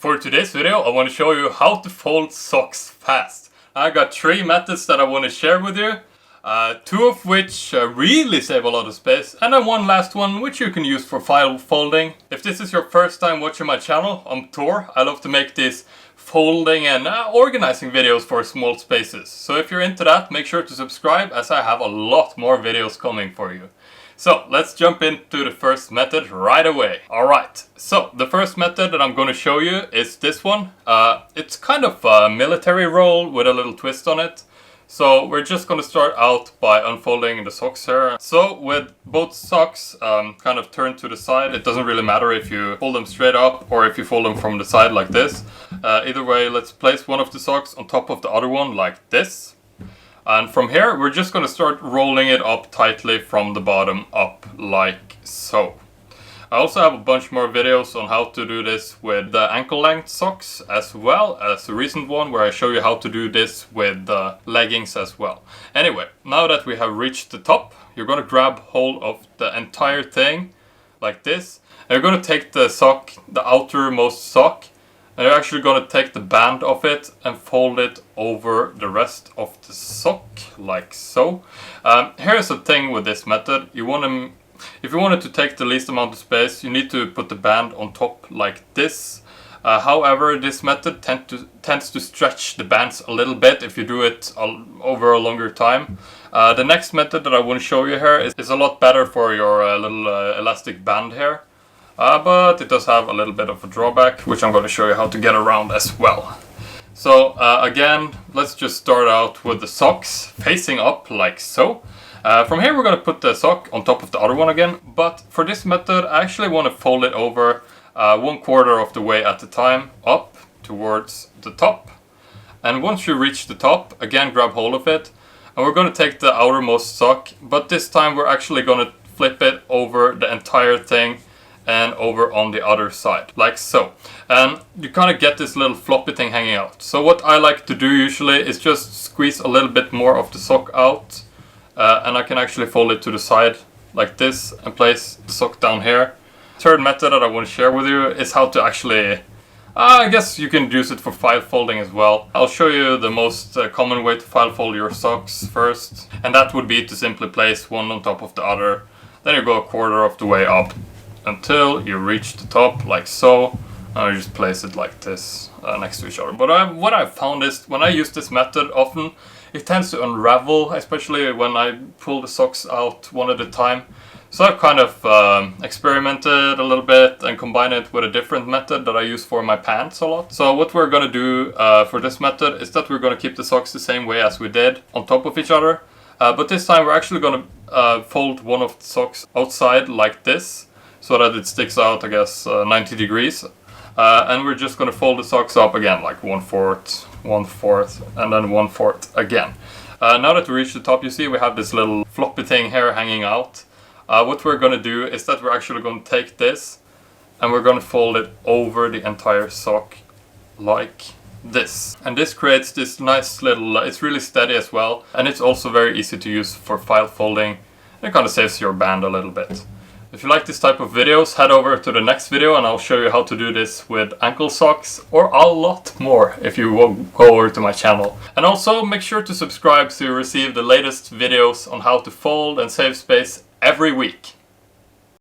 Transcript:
For today's video, I want to show you how to fold socks fast. I got 3 methods that I want to share with you. 2 of which really save a lot of space, and then one last one which you can use for file folding. If this is your first time watching my channel, I'm Tor. I love to make these folding and organizing videos for small spaces. So if you're into that, make sure to subscribe, as I have a lot more videos coming for you. So let's jump into the first method right away. Alright, so the first method that I'm going to show you is this one. It's kind of a military roll with a little twist on it. So we're just going to start out by unfolding the socks here. So with both socks kind of turned to the side, it doesn't really matter if you fold them straight up or if you fold them from the side like this. Either way, let's place one of the socks on top of the other one like this. And from here, we're just going to start rolling it up tightly from the bottom up like so. I also have a bunch more videos on how to do this with the ankle length socks, as well as a recent one where I show you how to do this with leggings as well. Anyway, now that we have reached the top, you're going to grab hold of the entire thing like this. And you're going to take the sock, the outermost sock, and you're actually going to take the band of it and fold it over the rest of the sock like so. Here's the thing with this method. If you wanted to take the least amount of space, you need to put the band on top like this. However, this method tends to stretch the bands a little bit if you do it over a longer time. The next method that I want to show you here is a lot better for your little elastic band here. But it does have a little bit of a drawback, which I'm going to show you how to get around as well. So again, let's just start out with the socks facing up like so. From here we're going to put the sock on top of the other one again, but for this method I actually want to fold it over 1/4 of the way at a time up towards the top. And once you reach the top, again grab hold of it, and we're going to take the outermost sock, but this time we're actually going to flip it over the entire thing and over on the other side, like so. And you kind of get this little floppy thing hanging out. So what I like to do usually is just squeeze a little bit more of the sock out, and I can actually fold it to the side like this and place the sock down here. Third method that I want to share with you is how to actually, I guess you can use it for file folding as well. I'll show you the most common way to file fold your socks first, and that would be to simply place one on top of the other. Then you go 1/4 of the way up until you reach the top like so, and I just place it like this next to each other. But what I've found is when I use this method often, it tends to unravel, especially when I pull the socks out one at a time. So I've kind of experimented a little bit and combined it with a different method that I use for my pants a lot. So what we're going to do for this method is that we're going to keep the socks the same way as we did, on top of each other. But this time we're actually going to fold one of the socks outside like this, so that it sticks out, I guess, 90 degrees. And we're just going to fold the socks up again, like 1/4, 1/4, and then 1/4 again. Now that we reach the top, you see we have this little floppy thing here hanging out. What we're going to do is that we're actually going to take this and we're going to fold it over the entire sock like this. And this creates this nice little, it's really steady as well, and it's also very easy to use for file folding. It kind of saves your band a little bit. If you like this type of videos, head over to the next video and I'll show you how to do this with ankle socks, or a lot more if you will go over to my channel. And also make sure to subscribe so you receive the latest videos on how to fold and save space every week.